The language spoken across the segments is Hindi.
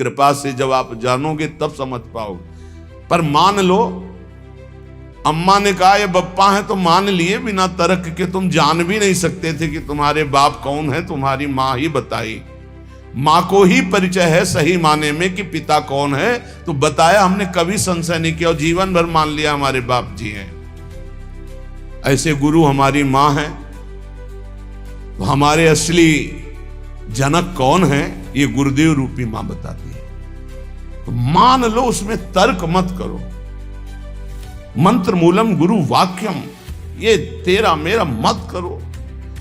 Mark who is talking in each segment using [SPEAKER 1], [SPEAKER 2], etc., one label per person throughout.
[SPEAKER 1] कृपा से जब आप जानोगे तब समझ पाओगे। पर मान लो, अम्मा ने कहा ये बप्पा है तो मान लिए बिना तर्क के। तुम जान भी नहीं सकते थे कि तुम्हारे बाप कौन है, तुम्हारी माँ ही बताई। माँ को ही परिचय है सही माने में कि पिता कौन है, तो बताया, हमने कभी संशय नहीं किया और जीवन भर मान लिया हमारे बाप जी हैं। ऐसे गुरु हमारी माँ है। तो हमारे असली जनक कौन है, ये गुरुदेव रूपी माँ बताती है। तो मान लो, उसमें तर्क मत करो। मंत्र मूलम गुरु वाक्यम, ये तेरा मेरा मत करो,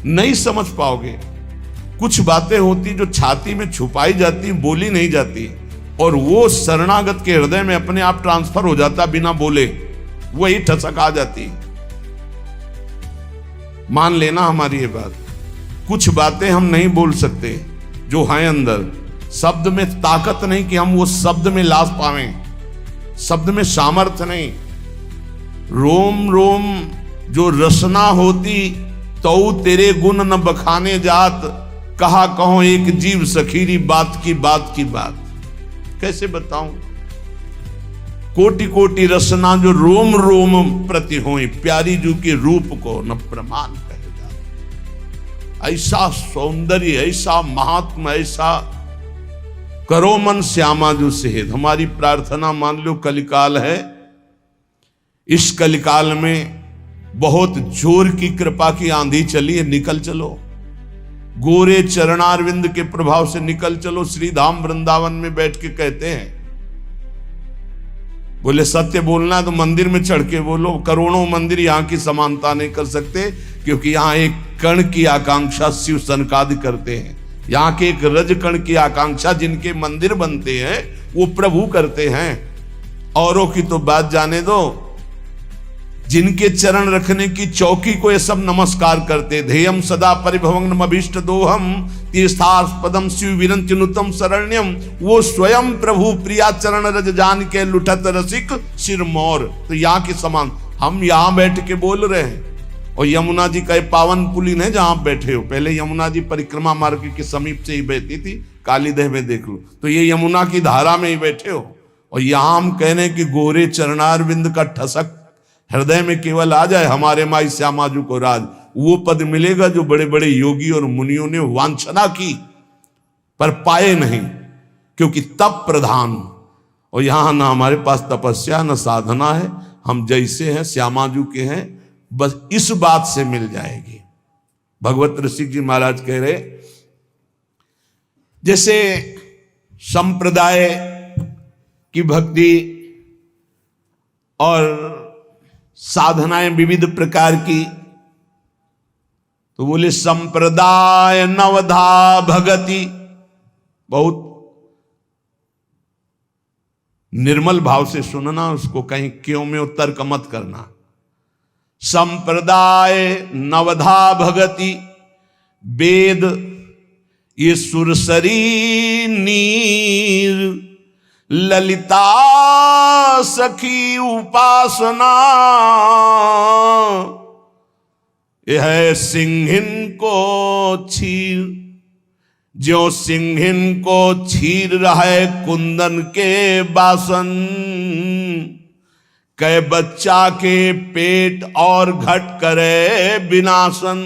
[SPEAKER 1] नहीं समझ पाओगे। कुछ बातें होती जो छाती में छुपाई जाती, बोली नहीं जाती, और वो शरणागत के हृदय में अपने आप ट्रांसफर हो जाता बिना बोले, वही ठसक आ जाती। मान लेना हमारी ये बात। कुछ बातें हम नहीं बोल सकते जो हैं अंदर, शब्द में ताकत नहीं कि हम वो शब्द में लाज पावें, शब्द में सामर्थ्य नहीं। रोम रोम जो रसना होती तो तेरे गुण न बखाने जात, कहा कहो एक जीव सखीरी बात की बात की बात। कैसे बताऊं? कोटि कोटि रसना जो रोम रोम प्रति होई, प्यारी जू के रूप को न प्रमाण कहे जात। ऐसा सौंदर्य, ऐसा महात्मा, ऐसा करो मन श्यामा जो सेहत। हमारी प्रार्थना, मान लो कलिकाल है, इस कलिकाल में बहुत जोर की कृपा की आंधी चली है, निकल चलो। गोरे चरणारविंद के प्रभाव से निकल चलो। श्री धाम वृंदावन में बैठ के कहते हैं, बोले सत्य बोलना है तो मंदिर में चढ़ के बोलो। करोड़ों मंदिर यहां की समानता नहीं कर सकते, क्योंकि यहां एक कण की आकांक्षा शिव सनकादि करते हैं। यहाँ के एक रज कण की आकांक्षा जिनके मंदिर बनते हैं वो प्रभु करते हैं। औरों की तो बात जाने दो, जिनके चरण रखने की चौकी को ये सब नमस्कार करते। ध्येयम सदा परिभवग्नम अभीष्ट दोहम तीर्थास्पदम शिव विरंत्यनुतम शरण्यम, वो स्वयं प्रभु प्रिया चरण रज जान के लुठत रसिक सिरमौर। तो यहाँ के समान हम यहाँ बैठ के बोल रहे हैं। और यमुना जी का पावन पुलिन है जहां आप बैठे हो। पहले यमुना जी परिक्रमा मार्ग के समीप से ही बहती थी, कालीदेह में देख लो। तो ये यमुना की धारा में ही बैठे हो। और यहां हम कहने कि गोरे चरणारविंद का ठसक हृदय में केवल आ जाए, हमारे माई श्यामाजू को राज, वो पद मिलेगा जो बड़े बड़े योगी और मुनियों ने वांछना की पर पाए नहीं, क्योंकि तप प्रधान। और यहां ना हमारे पास तपस्या न साधना है, हम जैसे हैं श्यामाजू के हैं, बस इस बात से मिल जाएगी। भगवत ऋषिक जी महाराज कह रहे, जैसे संप्रदाय की भक्ति और साधनाएं विविध प्रकार की, तो बोले संप्रदाय नवधा भगति। बहुत निर्मल भाव से सुनना उसको, कहीं क्यों में तर्क मत करना। संप्रदाय नवधा भगति वेद ये सुरसरी नीर, ललिता सखी उपासना यह है सिंहिन को छीर। जो सिंहिन को छीर रहा है कुंदन के बासन, कै बच्चा के पेट और घट करे विनाशन।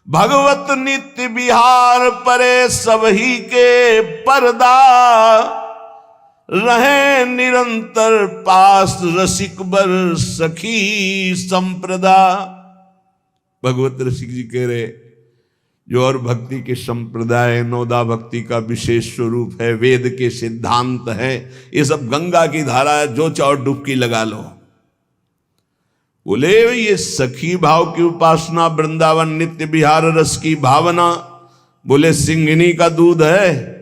[SPEAKER 1] भगवत नित्य विहार परे सबही के पर्दा, रहे निरंतर पास रसिक बर सखी संप्रदा। भगवत रसिक जी कह रहे, जो और भक्ति के संप्रदाय नौदा भक्ति का विशेष स्वरूप है, वेद के सिद्धांत है, ये सब गंगा की धारा है, जो चाहो डुबकी लगा लो। बोले ये सखी भाव की उपासना, वृंदावन नित्य विहार रस की भावना। बोले सिंघनी का दूध है,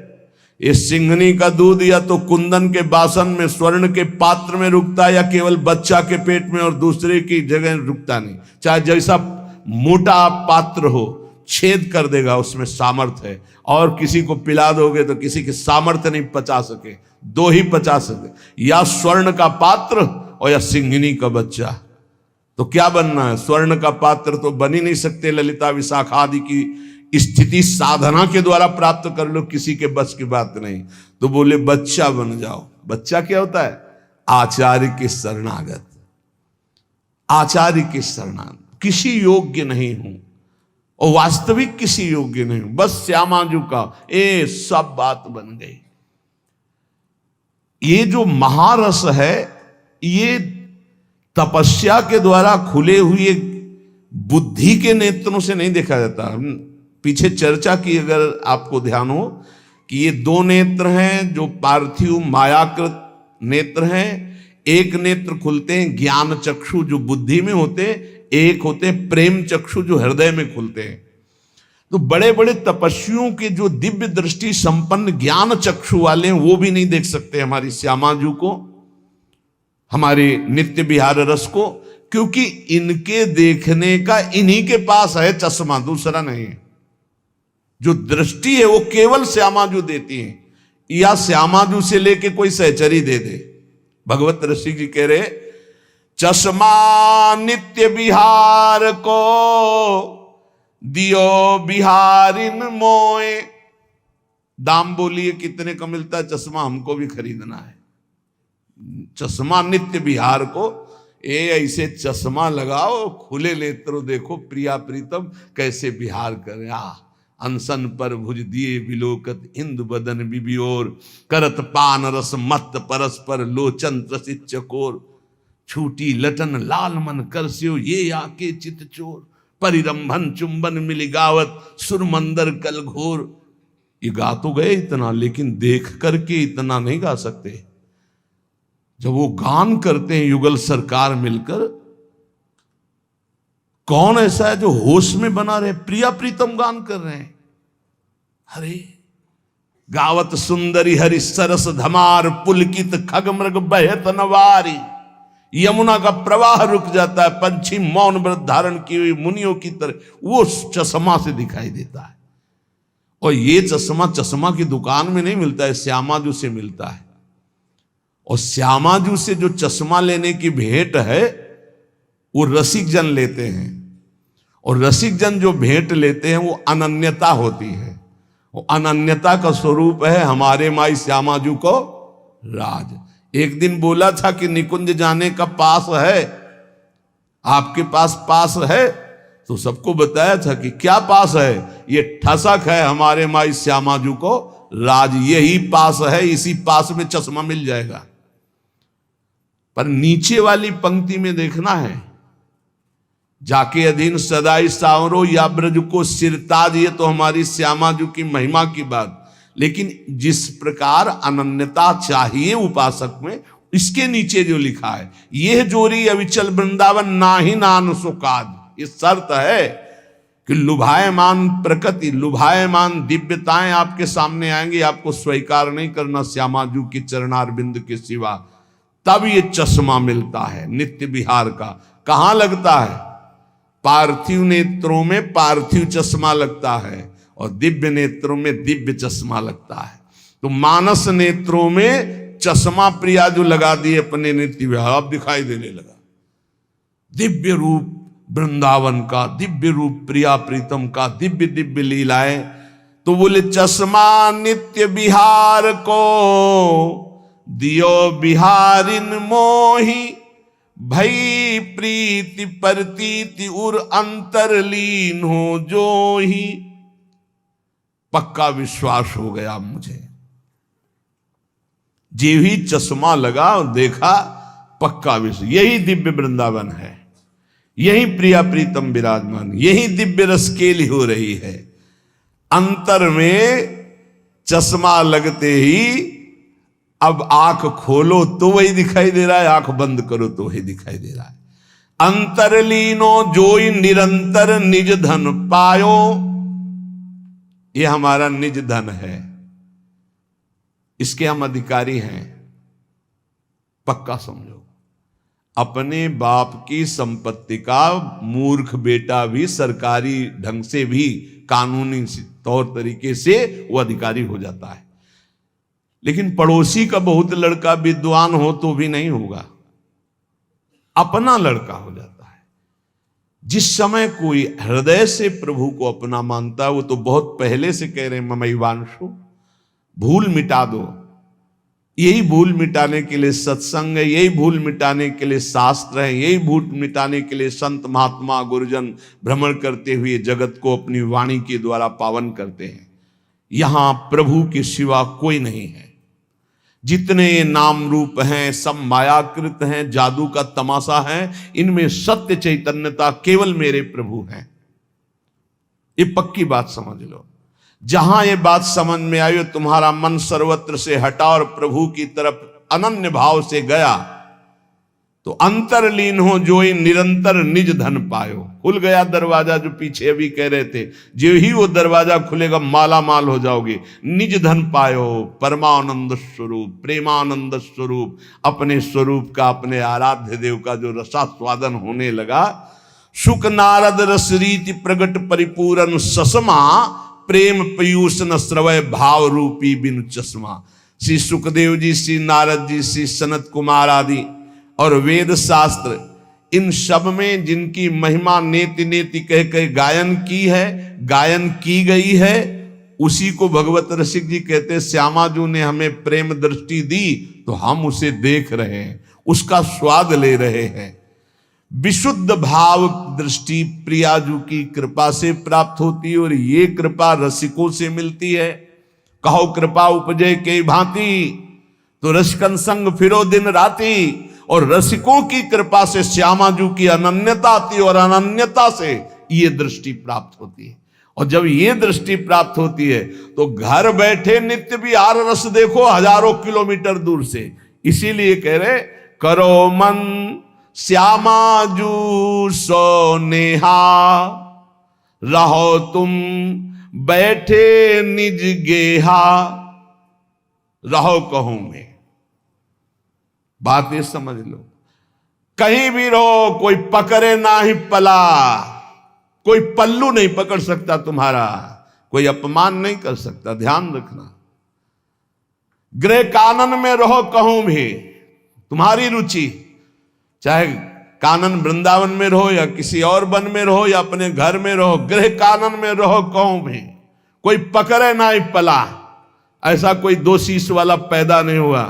[SPEAKER 1] ये सिंघनी का दूध या तो कुंदन के बासन में स्वर्ण के पात्र में रुकता है, या केवल बच्चा के पेट में और दूसरे की जगह रुकता नहीं। चाहे जैसा मोटा पात्र हो, छेद कर देगा, उसमें सामर्थ्य है। और किसी को पिला दोगे तो किसी के सामर्थ्य नहीं पचा सके, दो ही पचा सके, या स्वर्ण का पात्र और या सिंघनी का बच्चा। तो क्या बनना है? स्वर्ण का पात्र तो बन ही नहीं सकते, ललिता विशाखा आदि की स्थिति साधना के द्वारा प्राप्त कर लो, किसी के बस की बात नहीं। तो बोले बच्चा बन जाओ। बच्चा क्या होता है? आचार्य के शरणागत। आचार्य के शरणागत, किसी योग्य नहीं हूं और वास्तविक किसी योग्य नहीं हूं, बस श्यामाजू का ए सब बात बन गई। ये जो महारस है, ये तपस्या के द्वारा खुले हुए बुद्धि के नेत्रों से नहीं देखा जाता। पीछे चर्चा की, अगर आपको ध्यान हो, कि ये दो नेत्र हैं जो पार्थिव मायाकृत नेत्र हैं। एक नेत्र खुलते हैं ज्ञान चक्षु जो बुद्धि में होते, एक होते प्रेम चक्षु जो हृदय में खुलते हैं। तो बड़े बड़े तपस्वियों के जो दिव्य दृष्टि संपन्न ज्ञान चक्षु वाले हैं, वो भी नहीं देख सकते हमारी श्यामाजू को, हमारे नित्य विहार रस को, क्योंकि इनके देखने का इन्हीं के पास है चश्मा, दूसरा नहीं है। जो दृष्टि है वो केवल श्यामाजू देती है, या श्यामाजू से लेके कोई सहचरी दे दे। भगवत ऋषि जी कह रहे, चश्मा नित्य विहार को दियो बिहारिन मोए। दाम बोलिए कितने का मिलता है चश्मा, हमको भी खरीदना है। चश्मा नित्य विहार को, ऐसे चश्मा लगाओ, खुले नेत्र देखो प्रिया प्रीतम कैसे विहार करे। अनसन पर भुज दिए विलोकत इंदु बदन बिबियोर, करत पान रस मत परस्पर लोचन त्रसित चकोर। छूटी लटन लाल मन करस्यो ये आके चित चोर, परिरंभन चुंबन मिली गावत सुरमंदर कल घोर। ये गा तो गए इतना, लेकिन देख करके इतना नहीं गा सकते। जब वो गान करते हैं युगल सरकार मिलकर, कौन ऐसा है जो होश में बना रहे? प्रिया प्रीतम गान कर रहे हैं। हरे गावत सुंदरी हरि सरस धमार, पुलकित खग मृग बहत नवारी। यमुना का प्रवाह रुक जाता है, पंछी मौन व्रत धारण की हुई मुनियों की तरह वो चश्मा से दिखाई देता है। और ये चश्मा की दुकान में नहीं मिलता है, श्यामाजू से मिलता है। और श्यामाजू से जो चश्मा लेने की भेंट है वो रसिक जन लेते हैं, और रसिक जन जो भेंट लेते हैं वो अनन्यता होती है। वो अनन्यता का स्वरूप है हमारे माई श्यामाजू को राज। एक दिन बोला था कि निकुंज जाने का पास है, आपके पास है, तो सबको बताया था कि क्या पास है? ये ठसक है हमारे माई श्यामाजू को राज, यही पास है, इसी पास में चश्मा मिल जाएगा। पर नीचे वाली पंक्ति में देखना है, जाके अधीन सदाई सावरो या ब्रज को सिरताज, ये तो हमारी श्यामाजू की महिमा की बात। लेकिन जिस प्रकार अनन्यता चाहिए उपासक में, इसके नीचे जो लिखा है, यह जोरी अविचल वृंदावन नाही नान सुकाद, ये शर्त है कि लुभायमान प्रकृति, लुभायमान दिव्यताएं आपके सामने आएंगी, आपको स्वीकार नहीं करना श्यामाजू की चरणारविंद के सिवा, तब ये चश्मा मिलता है नित्य विहार का। कहां लगता है? पार्थिव नेत्रों में पार्थिव चश्मा लगता है, और दिव्य नेत्रों में दिव्य चश्मा लगता है। तो मानस नेत्रों में चश्मा प्रिया जो लगा दिए अपने नित्य विहार, अब दिखाई देने लगा दिव्य रूप वृंदावन का, दिव्य रूप प्रिया प्रीतम का, दिव्य दिव्य लीलाएं। तो बोले चश्मा नित्य विहार को दियो बिहारिन मोही, भई प्रीति परतीति उर अंतरलीन हो जो ही। पक्का विश्वास हो गया मुझे, जे ही चश्मा लगा और देखा, पक्का विश्वास, यही दिव्य वृंदावन है, यही प्रिया प्रीतम विराजमान, यही दिव्य रसकेली हो रही है। अंतर में चश्मा लगते ही अब आंख खोलो तो वही दिखाई दे रहा है, आंख बंद करो तो वही दिखाई दे रहा है। अंतरलीनो जोई निरंतर निज धन पायो, ये हमारा निज धन है, इसके हम अधिकारी हैं। पक्का समझो, अपने बाप की संपत्ति का मूर्ख बेटा भी सरकारी ढंग से भी, कानूनी तौर तरीके से वो अधिकारी हो जाता है। लेकिन पड़ोसी का बहुत लड़का विद्वान हो तो भी नहीं होगा, अपना लड़का हो जाता है। जिस समय कोई हृदय से प्रभु को अपना मानता है, वो तो बहुत पहले से कह रहे हैं ममैवांशु, भूल मिटा दो। यही भूल मिटाने के लिए सत्संग है, यही भूल मिटाने के लिए शास्त्र है, यही भूल मिटाने के लिए संत महात्मा गुरुजन भ्रमण करते हुए जगत को अपनी वाणी के द्वारा पावन करते हैं। यहां प्रभु के सिवा कोई नहीं है। जितने नाम रूप हैं सब मायाकृत हैं, जादू का तमाशा है, इनमें सत्य चैतन्यता केवल मेरे प्रभु हैं। ये पक्की बात समझ लो। जहां ये बात समझ में आई, तुम्हारा मन सर्वत्र से हटा और प्रभु की तरफ अनन्य भाव से गया, तो अंतरलीन हो जो ही निरंतर निज धन पायो। खुल गया दरवाजा, जो पीछे अभी कह रहे थे, जो ही वो दरवाजा खुलेगा माला माल हो जाओगे। निज धन पायो, परमानंद स्वरूप, प्रेमानंद स्वरूप, अपने स्वरूप का, अपने आराध्य देव का जो रसास्वादन होने लगा। सुख नारद रस रीति प्रगट परिपूरन ससमा, प्रेम पयूष न श्रवय भाव रूपी बिनु चश्मा। श्री सुखदेव जी, श्री नारद जी, श्री सनत कुमार आदि और वेद शास्त्र, इन सब में जिनकी महिमा नेति नेति कह कह गायन की है, गायन की गई है, उसी को भगवत रसिक जी कहते, श्यामाजू ने हमें प्रेम दृष्टि दी तो हम उसे देख रहे हैं, उसका स्वाद ले रहे हैं। विशुद्ध भाव दृष्टि प्रियाजू की कृपा से प्राप्त होती है, और ये कृपा रसिकों से मिलती है। कहो कृपा उपजे के भांति, तो रसिकन संग फिरो दिन राती। और रसिकों की कृपा से श्यामाजू की अनन्यता आती है, और अनन्यता से ये दृष्टि प्राप्त होती है। और जब ये दृष्टि प्राप्त होती है तो घर बैठे नित्य विहार रस देखो हजारों किलोमीटर दूर से। इसीलिए कह रहे, करो मन श्यामाजू सो नेहा, रहो तुम बैठे निज गेहा, रहो कहूं मैं। बात ये समझ लो, कहीं भी रहो, कोई पकड़े ना ही पला, कोई पल्लू नहीं पकड़ सकता तुम्हारा, कोई अपमान नहीं कर सकता। ध्यान रखना, गृह कानन में रहो कहूं भी, तुम्हारी रुचि, चाहे कानन वृंदावन में रहो या किसी और वन में रहो या अपने घर में रहो, गृह कानन में रहो कहूं भी, कोई पकड़े ना ही पला। ऐसा कोई दो शीश वाला पैदा नहीं हुआ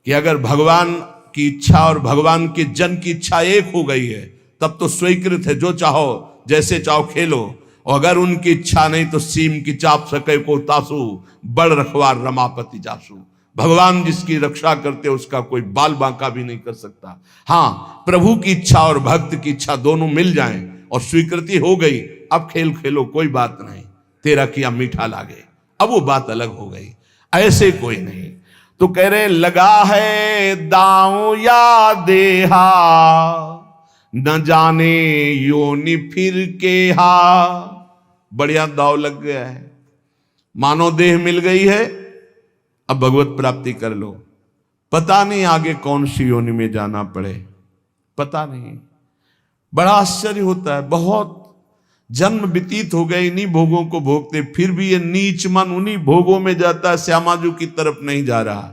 [SPEAKER 1] कि अगर भगवान की इच्छा और भगवान के जन की इच्छा एक हो गई है तब तो स्वीकृत है, जो चाहो जैसे चाहो खेलो। और अगर उनकी इच्छा नहीं तो सीम की चाप सके को तासु, बड़ रखवार रमापति जासु। भगवान जिसकी रक्षा करते उसका कोई बाल बांका भी नहीं कर सकता। हाँ, प्रभु की इच्छा और भक्त की इच्छा दोनों मिल जाएं और स्वीकृति हो गई, अब खेल खेलो, कोई बात नहीं, तेरा किया मीठा लागे, अब वो बात अलग हो गई। ऐसे कोई नहीं। तो कह रहे, लगा है दांव या देहा, न जाने योनि फिर के हा। बढ़िया दाव लग गया है, मानो देह मिल गई है, अब भगवत प्राप्ति कर लो। पता नहीं आगे कौन सी योनि में जाना पड़े, पता नहीं। बड़ा आश्चर्य होता है, बहुत जन्म व्यतीत हो गए इन्हीं भोगों को भोगते, फिर भी ये नीच मन उन्हीं भोगों में जाता है, श्यामाजू की तरफ नहीं जा रहा,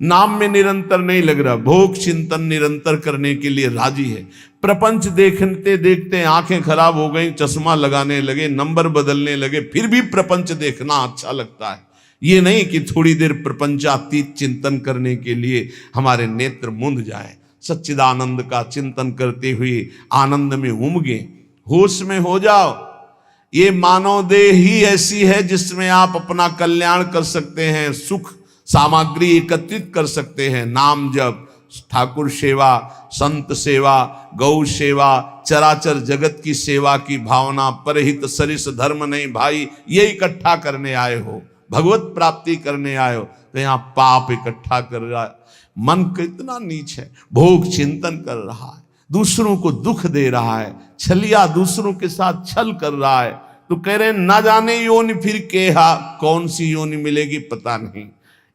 [SPEAKER 1] नाम में निरंतर नहीं लग रहा, भोग चिंतन निरंतर करने के लिए राजी है। प्रपंच देखते देखते आंखें खराब हो गई, चश्मा लगाने लगे, नंबर बदलने लगे, फिर भी प्रपंच देखना अच्छा लगता है। ये नहीं कि थोड़ी देर प्रपंचातीत चिंतन करने के लिए हमारे नेत्र मुंद जाए, सच्चिदानंद का चिंतन करते हुए आनंद में उमगे, होश में हो जाओ। ये मानव देह ही ऐसी है जिसमें आप अपना कल्याण कर सकते हैं, सुख सामग्री एकत्रित कर सकते हैं। नाम जप, ठाकुर सेवा, संत सेवा, गौ सेवा, चराचर जगत की सेवा की भावना, परहित सरिस धर्म नहीं भाई, ये इकट्ठा करने आए हो, भगवत प्राप्ति करने आए हो, तो यहाँ पाप इकट्ठा कर रहा है। मन कितना नीच है, भोग चिंतन कर रहा है, दूसरों को दुख दे रहा है, छलिया दूसरों के साथ छल कर रहा है। तो कह रहे ना जाने योनि फिर केहा, कौन सी योनि मिलेगी पता नहीं।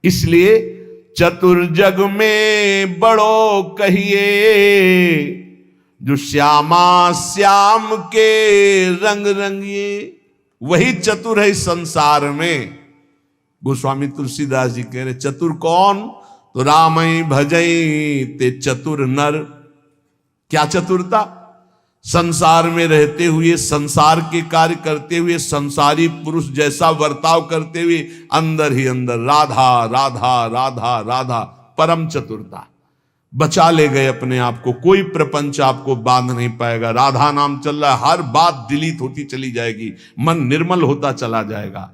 [SPEAKER 1] इसलिए चतुर्जग में बड़ो कहिए, जो श्यामा श्याम के रंग रंगिए, वही चतुर है संसार में। गोस्वामी तुलसीदास जी कह रहे, चतुर कौन? तो रामई भजई ते चतुर नर। क्या चतुरता? संसार में रहते हुए, संसार के कार्य करते हुए, संसारी पुरुष जैसा बर्ताव करते हुए अंदर ही अंदर राधा राधा राधा राधा, परम चतुरता। बचा ले गए अपने आप को, कोई प्रपंच आपको बांध नहीं पाएगा। राधा नाम चल रहा है, हर बात डिलीट होती चली जाएगी, मन निर्मल होता चला जाएगा।